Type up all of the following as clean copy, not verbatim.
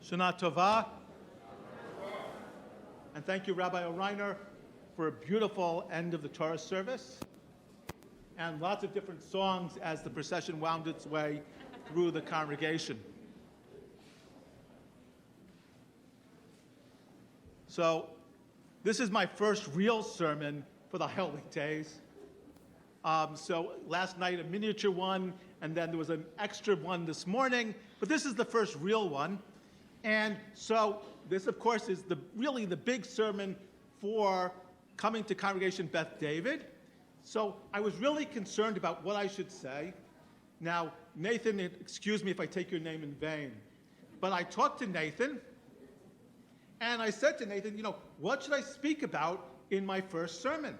Shana Tova. And thank you, Rabbi O'Reiner, for a beautiful end of the Torah service and lots of different songs as the procession wound its way through the congregation. So this is my first real sermon for the Holy Days. So last night a miniature one, and then there was an extra one this morning, but this is the first real one. And so this, of course, is really the big sermon for coming to Congregation Beth David. So I was really concerned about what I should say. Now, Nathan, excuse me if I take your name in vain, but I talked to Nathan, and I said to Nathan, what should I speak about in my first sermon?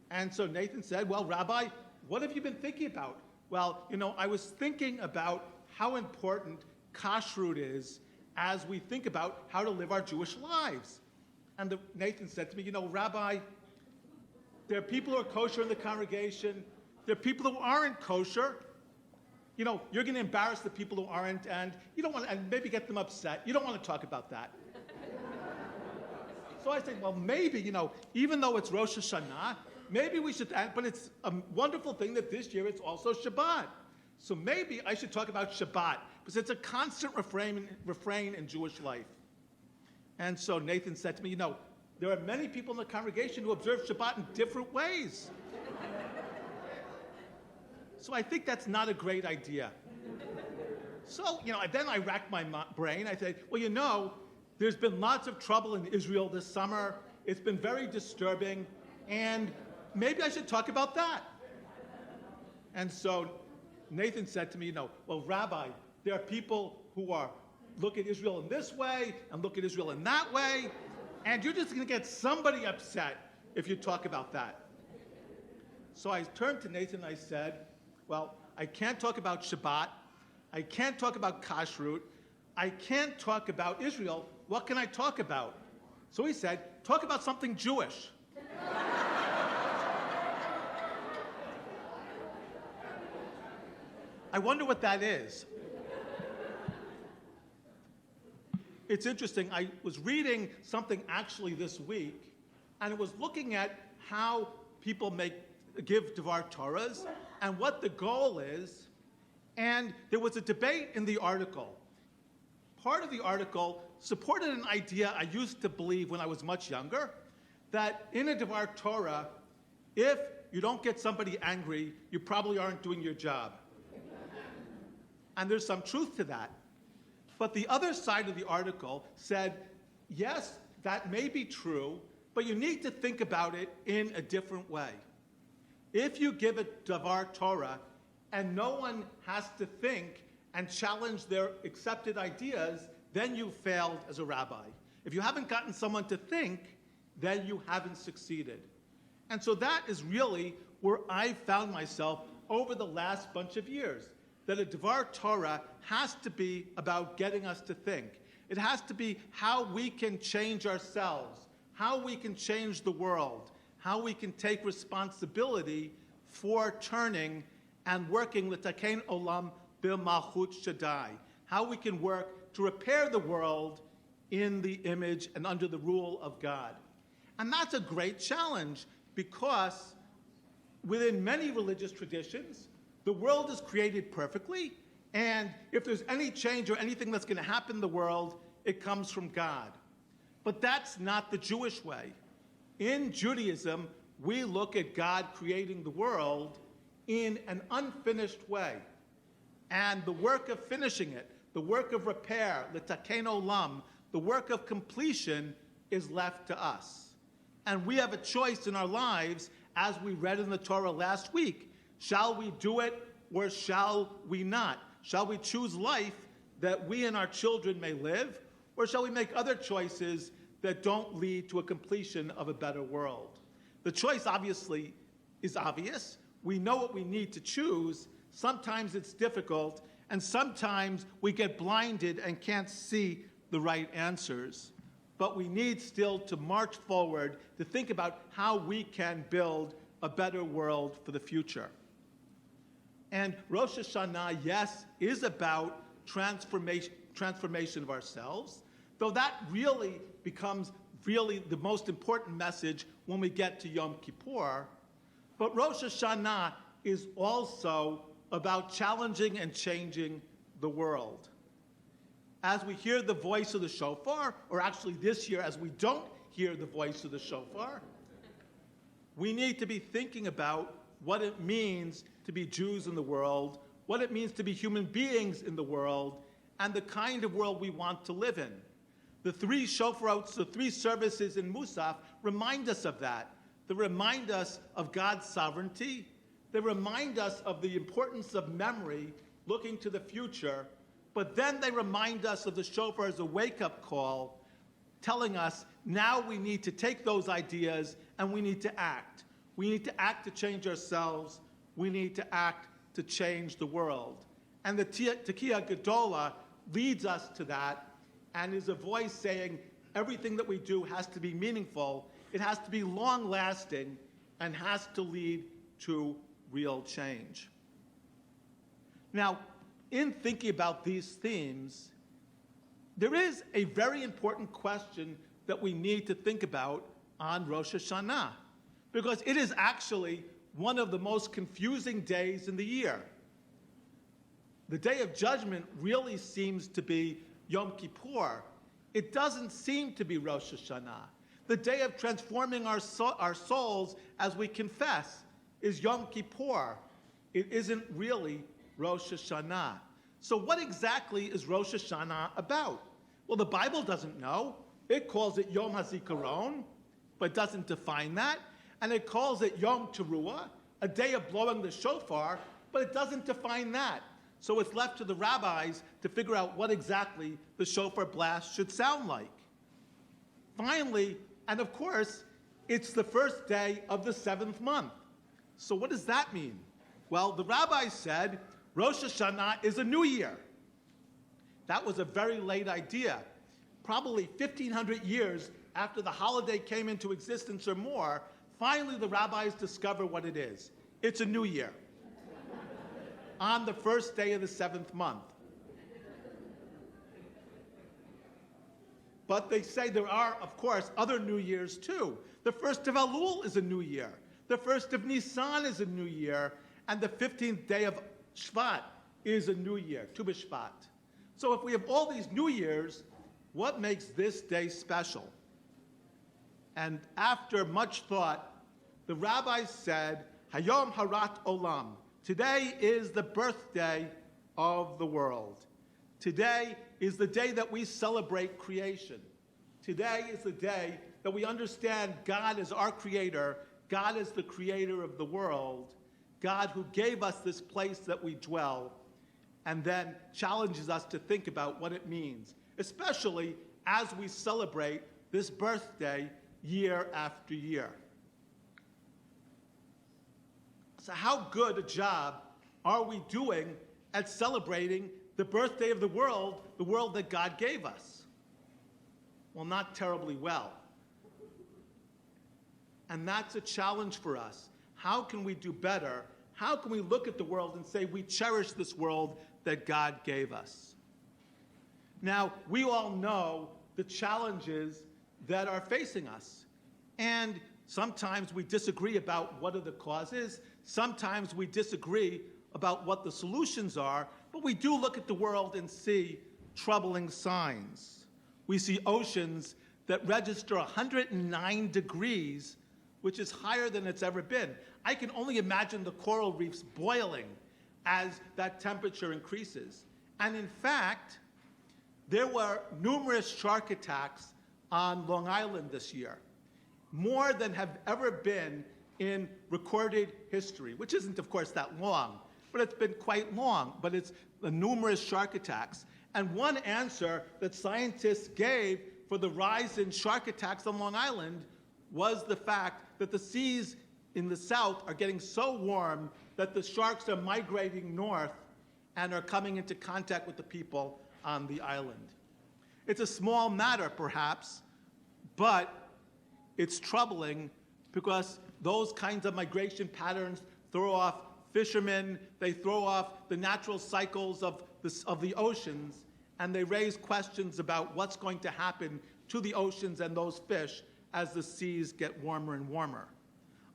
And so Nathan said, well, Rabbi, what have you been thinking about? Well, I was thinking about how important kashrut is as we think about how to live our Jewish lives. And Nathan said to me, Rabbi, there are people who are kosher in the congregation. There are people who aren't kosher. You're going to embarrass the people who aren't, and you don't want to, and maybe get them upset. You don't want to talk about that. So I said, well, maybe, even though it's Rosh Hashana, maybe we should, but it's a wonderful thing that this year it's also Shabbat. So maybe I should talk about Shabbat, because it's a constant refrain in Jewish life. And so Nathan said to me, there are many people in the congregation who observe Shabbat in different ways. So I think that's not a great idea. So, then I racked my brain. I said, well, there's been lots of trouble in Israel this summer. It's been very disturbing, and maybe I should talk about that. And so Nathan said to me, well, Rabbi, there are people who look at Israel in this way and look at Israel in that way, and you're just going to get somebody upset if you talk about that. So I turned to Nathan and I said, well, I can't talk about Shabbat. I can't talk about kashrut. I can't talk about Israel. What can I talk about? So he said, talk about something Jewish. I wonder what that is. It's interesting. I was reading something actually this week, and it was looking at how people give Devar Torahs and what the goal is. And there was a debate in the article. Part of the article supported an idea I used to believe when I was much younger, that in a Devar Torah, if you don't get somebody angry, you probably aren't doing your job. And there's some truth to that. But the other side of the article said, yes, that may be true, but you need to think about it in a different way. If you give a Devar Torah and no one has to think and challenge their accepted ideas, then you failed as a rabbi. If you haven't gotten someone to think, then you haven't succeeded. And so that is really where I found myself over the last bunch of years, that a Devar Torah has to be about getting us to think. It has to be how we can change ourselves, how we can change the world, how we can take responsibility for turning and working l'taken olam b'malchut shaddai, how we can work to repair the world in the image and under the rule of God. And that's a great challenge, because within many religious traditions, the world is created perfectly, and if there's any change or anything that's going to happen in the world, it comes from God. But that's not the Jewish way. In Judaism, we look at God creating the world in an unfinished way. And the work of finishing it, the work of repair, l'taken olam, the work of completion is left to us. And we have a choice in our lives, as we read in the Torah last week. Shall we do it or shall we not? Shall we choose life that we and our children may live, or shall we make other choices that don't lead to a completion of a better world? The choice obviously is obvious. We know what we need to choose. Sometimes it's difficult, and sometimes we get blinded and can't see the right answers. But we need still to march forward to think about how we can build a better world for the future. And Rosh Hashanah, yes, is about transformation, transformation of ourselves, though that really becomes really the most important message when we get to Yom Kippur. But Rosh Hashanah is also about challenging and changing the world. As we hear the voice of the shofar, or actually this year as we don't hear the voice of the shofar, we need to be thinking about what it means to be Jews in the world, what it means to be human beings in the world, and the kind of world we want to live in. The three shofarot, the three services in Musaf, remind us of that. They remind us of God's sovereignty. They remind us of the importance of memory, looking to the future. But then they remind us of the shofar as a wake-up call, telling us now we need to take those ideas and we need to act. We need to act to change ourselves. We need to act to change the world. And the Tekiah Gedola leads us to that and is a voice saying everything that we do has to be meaningful, it has to be long-lasting, and has to lead to real change. Now, in thinking about these themes, there is a very important question that we need to think about on Rosh Hashanah, because it is actually one of the most confusing days in the year. The Day of Judgment really seems to be Yom Kippur. It doesn't seem to be Rosh Hashanah. The day of transforming our souls as we confess is Yom Kippur. It isn't really Rosh Hashanah. So what exactly is Rosh Hashanah about? Well, the Bible doesn't know. It calls it Yom HaZikaron, but doesn't define that. And it calls it Yom Teruah, a day of blowing the shofar, but it doesn't define that. So it's left to the rabbis to figure out what exactly the shofar blast should sound like. Finally, and of course, it's the first day of the 7th month. So what does that mean? Well, the rabbis said Rosh Hashanah is a new year. That was a very late idea. Probably 1,500 years after the holiday came into existence or more, finally the rabbis discover what it is. It's a new year on the first day of the 7th month. But they say there are, of course, other New Years too. The first of Elul is a new year. The first of Nisan is a new year. And the 15th day of Shvat is a new year, Tu B'Shvat. So if we have all these New Years, what makes this day special? And after much thought, the rabbis said, Hayom Harat Olam. Today is the birthday of the world. Today is the day that we celebrate creation. Today is the day that we understand God is our creator. God is the creator of the world. God who gave us this place that we dwell, and then challenges us to think about what it means, especially as we celebrate this birthday year after year. So how good a job are we doing at celebrating the birthday of the world that God gave us? Well, not terribly well. And that's a challenge for us. How can we do better? How can we look at the world and say we cherish this world that God gave us? Now, we all know the challenges that are facing us. And sometimes we disagree about what are the causes. Sometimes we disagree about what the solutions are. But we do look at the world and see troubling signs. We see oceans that register 109 degrees, which is higher than it's ever been. I can only imagine the coral reefs boiling as that temperature increases. And in fact, there were numerous shark attacks on Long Island this year, more than have ever been in recorded history, which isn't, of course, that long, but it's been quite long, but it's the numerous shark attacks. And one answer that scientists gave for the rise in shark attacks on Long Island was the fact that the seas in the south are getting so warm that the sharks are migrating north and are coming into contact with the people on the island. It's a small matter, perhaps, but it's troubling because those kinds of migration patterns throw off fishermen, they throw off the natural cycles of the oceans, and they raise questions about what's going to happen to the oceans and those fish as the seas get warmer and warmer.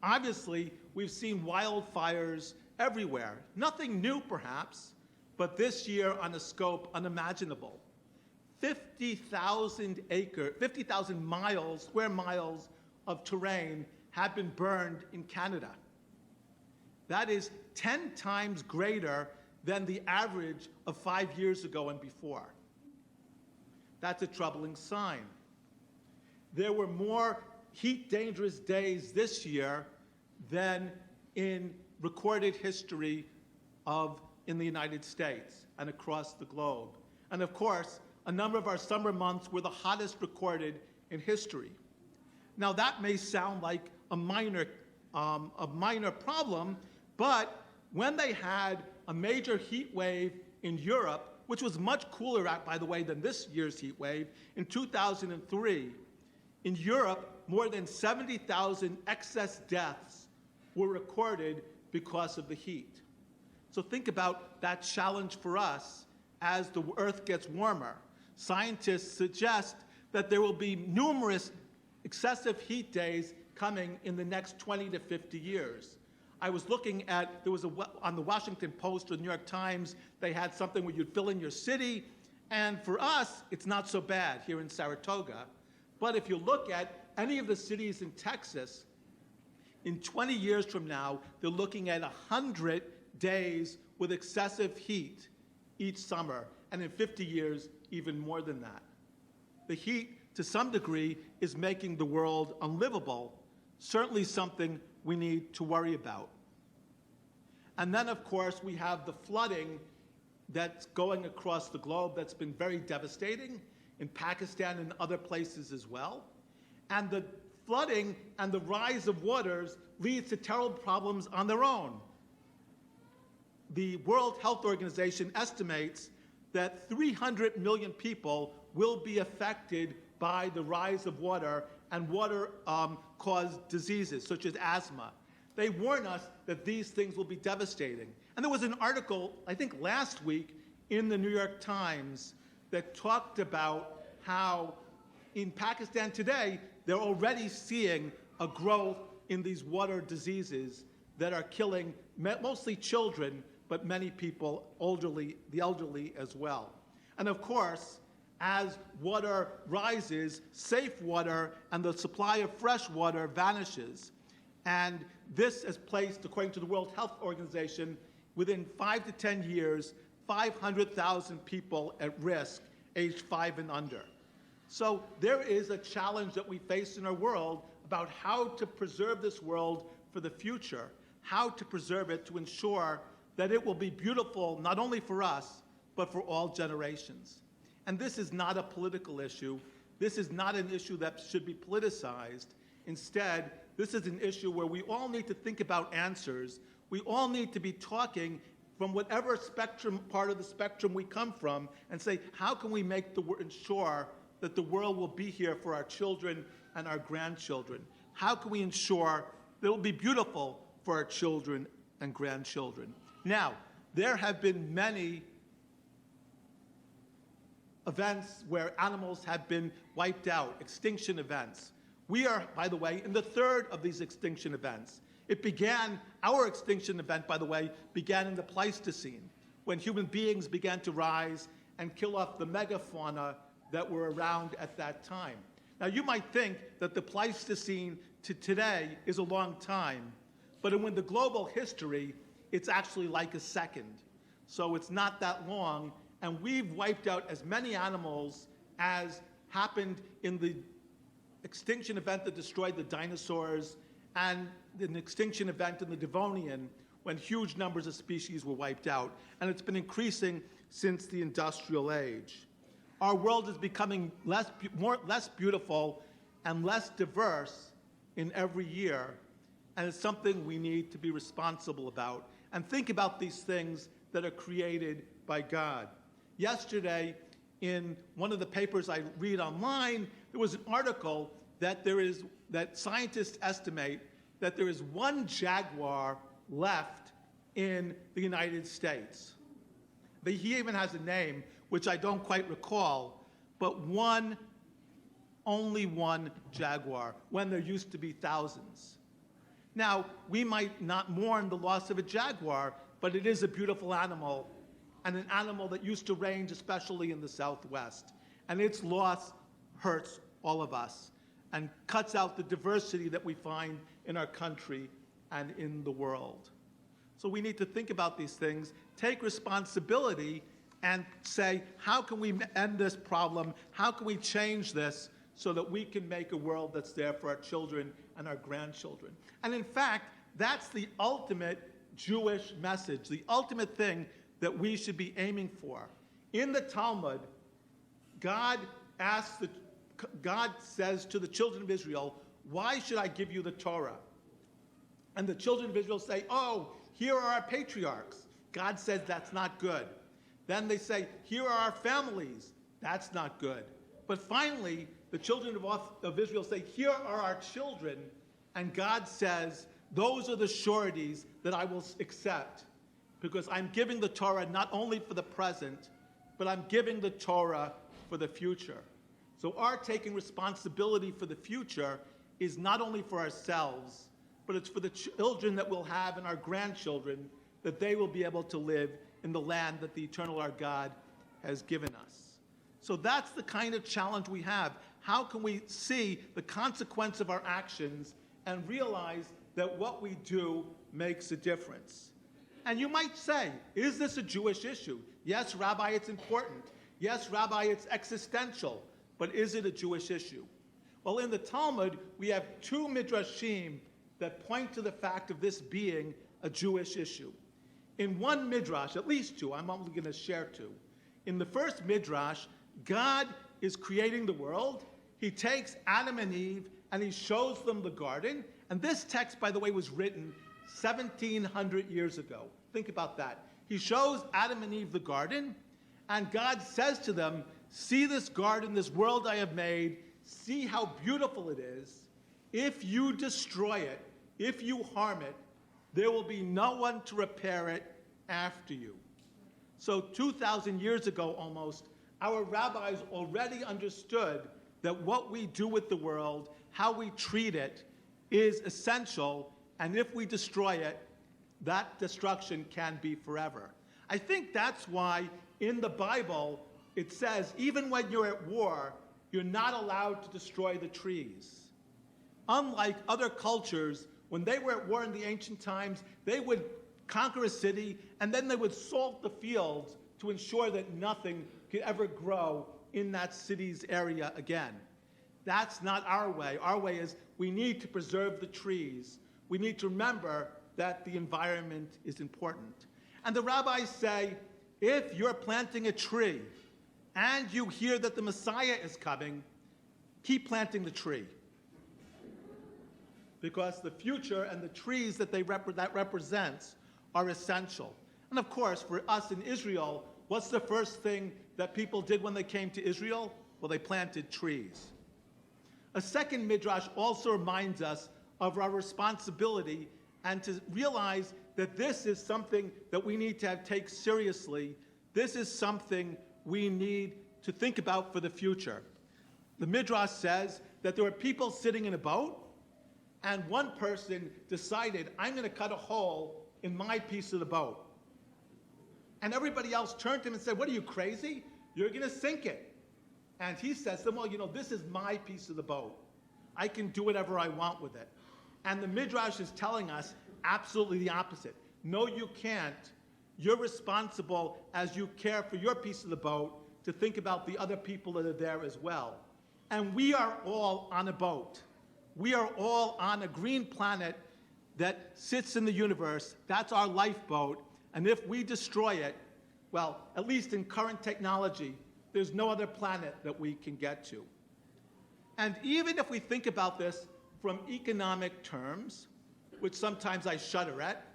Obviously, we've seen wildfires everywhere. Nothing new, perhaps, but this year on a scope unimaginable. 50,000 square miles of terrain have been burned in Canada. That is 10 times greater than the average of 5 years ago and before. That's a troubling sign. There were more heat-dangerous days this year than in recorded history in the United States and across the globe. And of course, a number of our summer months were the hottest recorded in history. Now that may sound like a minor problem, but when they had a major heat wave in Europe, which was much cooler, by the way, than this year's heat wave, in 2003, in Europe, more than 70,000 excess deaths were recorded because of the heat. So think about that challenge for us as the Earth gets warmer. Scientists suggest that there will be numerous excessive heat days coming in the next 20 to 50 years. I was looking at, on the Washington Post or the New York Times, they had something where you'd fill in your city, and for us, it's not so bad here in Saratoga. But if you look at any of the cities in Texas, in 20 years from now, they're looking at 100 days with excessive heat each summer, and in 50 years, even more than that. The heat, to some degree, is making the world unlivable, certainly something we need to worry about. And then, of course, we have the flooding that's going across the globe that's been very devastating in Pakistan and other places as well. And the flooding and the rise of waters leads to terrible problems on their own. The World Health Organization estimates that 300 million people will be affected by the rise of water and water-caused diseases such as asthma. They warn us that these things will be devastating. And there was an article, I think last week, in the New York Times that talked about how in Pakistan today, they're already seeing a growth in these water diseases that are killing mostly children, but many people, the elderly as well. And of course, as water rises, safe water and the supply of fresh water vanishes. And this has placed, according to the World Health Organization, within 5 to 10 years, 500,000 people at risk, aged 5 and under. So there is a challenge that we face in our world about how to preserve this world for the future, how to preserve it to ensure that it will be beautiful not only for us, but for all generations. And this is not a political issue. This is not an issue that should be politicized. Instead, this is an issue where we all need to think about answers. We all need to be talking from whatever part of the spectrum we come from and say, how can we ensure that the world will be here for our children and our grandchildren? How can we ensure that it will be beautiful for our children and grandchildren? Now, there have been many events where animals have been wiped out, extinction events. We are, by the way, in the third of these extinction events. Our extinction event, by the way, began in the Pleistocene, when human beings began to rise and kill off the megafauna that were around at that time. Now, you might think that the Pleistocene to today is a long time, but in the global history, it's actually like a second. So it's not that long, and we've wiped out as many animals as happened in the extinction event that destroyed the dinosaurs and an extinction event in the Devonian when huge numbers of species were wiped out. And it's been increasing since the industrial age. Our world is becoming less beautiful and less diverse in every year, and it's something we need to be responsible about and think about these things that are created by God. Yesterday, in one of the papers I read online, there was an article that scientists estimate that there is one jaguar left in the United States. He even has a name. which I don't quite recall, but only one jaguar, when there used to be thousands. Now, we might not mourn the loss of a jaguar, but it is a beautiful animal, and an animal that used to range especially in the Southwest. And its loss hurts all of us and cuts out the diversity that we find in our country and in the world. So we need to think about these things, take responsibility, and say, how can we end this problem? How can we change this so that we can make a world that's there for our children and our grandchildren? And in fact, that's the ultimate Jewish message, the ultimate thing that we should be aiming for. In the Talmud, God says to the children of Israel, why should I give you the Torah? And the children of Israel say, oh, here are our patriarchs. God says that's not good. Then they say, here are our families. That's not good. But finally, the children of Israel say, here are our children. And God says, those are the sureties that I will accept, because I'm giving the Torah not only for the present, but I'm giving the Torah for the future. So our taking responsibility for the future is not only for ourselves, but it's for the children that we'll have and our grandchildren, that they will be able to live in the land that the eternal our God has given us. So that's the kind of challenge we have. How can we see the consequence of our actions and realize that what we do makes a difference? And you might say, is this a Jewish issue? Yes, Rabbi, it's important. Yes, Rabbi, it's existential. But is it a Jewish issue? Well, in the Talmud, we have two midrashim that point to the fact of this being a Jewish issue. In one midrash, at least two, I'm only going to share two. In the first midrash, God is creating the world. He takes Adam and Eve and he shows them the garden. And this text, by the way, was written 1,700 years ago. Think about that. He shows Adam and Eve the garden, and God says to them, see this garden, this world I have made, see how beautiful it is. If you destroy it, if you harm it, there will be no one to repair it after you. So 2,000 years ago almost, our rabbis already understood that what we do with the world, how we treat it, is essential, and if we destroy it, that destruction can be forever. I think that's why in the Bible it says, even when you're at war, you're not allowed to destroy the trees. Unlike other cultures, when they were at war in the ancient times, they would conquer a city, and then they would salt the fields to ensure that nothing could ever grow in that city's area again. That's not our way. Our way is we need to preserve the trees. We need to remember that the environment is important. And the rabbis say, if you're planting a tree and you hear that the Messiah is coming, keep planting the tree. Because the future and the trees that that represents are essential. And of course, for us in Israel, what's the first thing that people did when they came to Israel? Well, they planted trees. A second midrash also reminds us of our responsibility and to realize that this is something that we need to take seriously. This is something we need to think about for the future. The midrash says that there were people sitting in a boat, and one person decided, I'm going to cut a hole in my piece of the boat. And everybody else turned to him and said, what are you, crazy? You're going to sink it. And he says to them, well, this is my piece of the boat. I can do whatever I want with it. And the midrash is telling us absolutely the opposite. No, you can't. You're responsible, as you care for your piece of the boat, to think about the other people that are there as well. And we are all on a boat. We are all on a green planet that sits in the universe. That's our lifeboat. And if we destroy it, well, at least in current technology, there's no other planet that we can get to. And even if we think about this from economic terms, which sometimes I shudder at,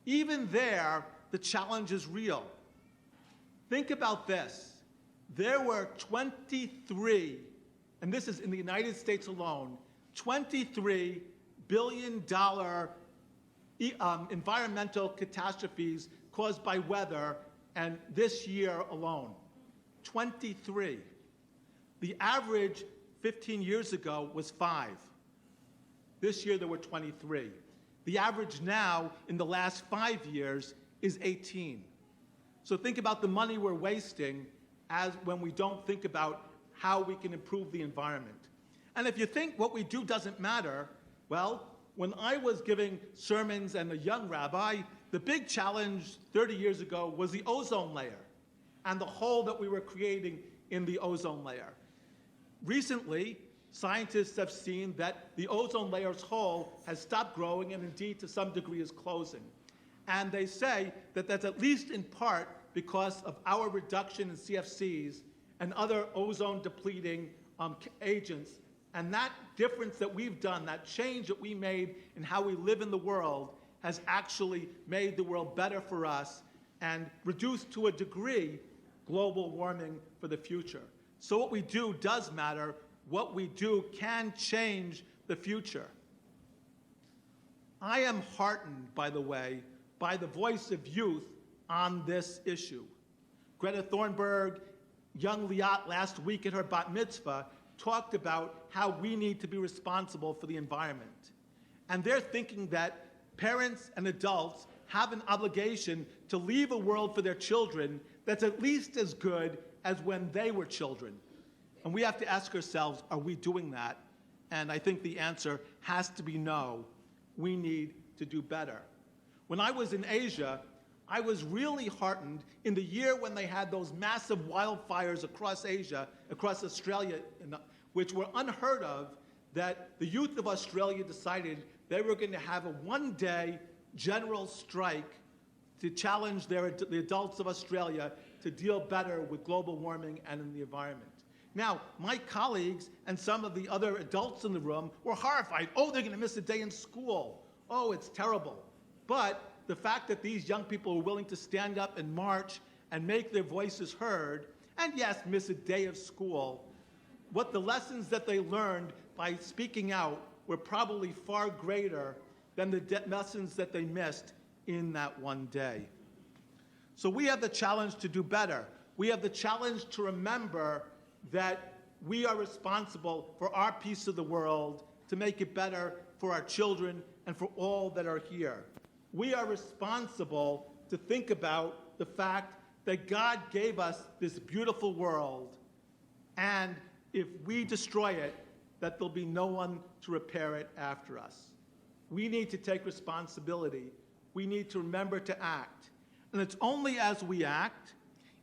even there, the challenge is real. Think about this. There were 23, and this is in the United States alone, $23 billion environmental catastrophes caused by weather, and this year alone. 23. The average 15 years ago was 5. This year there were 23. The average now in the last 5 years is 18. So think about the money we're wasting as when we don't think about how we can improve the environment. And if you think what we do doesn't matter, well, when I was giving sermons and a young rabbi, the big challenge 30 years ago was the ozone layer and the hole that we were creating in the ozone layer. Recently, scientists have seen that the ozone layer's hole has stopped growing and indeed to some degree is closing. And they say that that's at least in part because of our reduction in CFCs and other ozone depleting agents. And that difference that we've done, that change that we made in how we live in the world, has actually made the world better for us and reduced to a degree global warming for the future. So what we do does matter. What we do can change the future. I am heartened, by the way, by the voice of youth on this issue. Greta Thunberg, young Liat last week at her bat mitzvah, talked about how we need to be responsible for the environment. And they're thinking that parents and adults have an obligation to leave a world for their children that's at least as good as when they were children. And we have to ask ourselves, are we doing that? And I think the answer has to be no. We need to do better. When I was in Asia, I was really heartened in the year when they had those massive wildfires across Asia, across Australia, which were unheard of, that the youth of Australia decided they were going to have a one-day general strike to challenge the adults of Australia to deal better with global warming and in the environment. Now, my colleagues and some of the other adults in the room were horrified. Oh, they're going to miss a day in school. Oh, it's terrible. But the fact that these young people were willing to stand up and march and make their voices heard, and yes, miss a day of school, what the lessons that they learned by speaking out were probably far greater than the lessons that they missed in that one day. So we have the challenge to do better. We have the challenge to remember that we are responsible for our piece of the world to make it better for our children and for all that are here. We are responsible to think about the fact that God gave us this beautiful world, and if we destroy it, that there'll be no one to repair it after us. We need to take responsibility. We need to remember to act. And it's only as we act,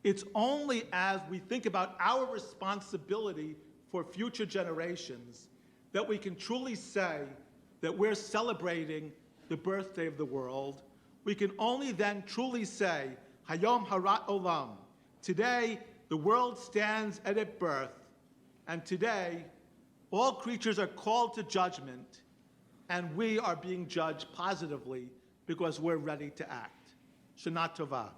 it's only as we think about our responsibility for future generations that we can truly say that we're celebrating the birthday of the world. We can only then truly say, Hayom Harat Olam. Today, the world stands at its birth, and today, all creatures are called to judgment, and we are being judged positively because we're ready to act. Shana Tova.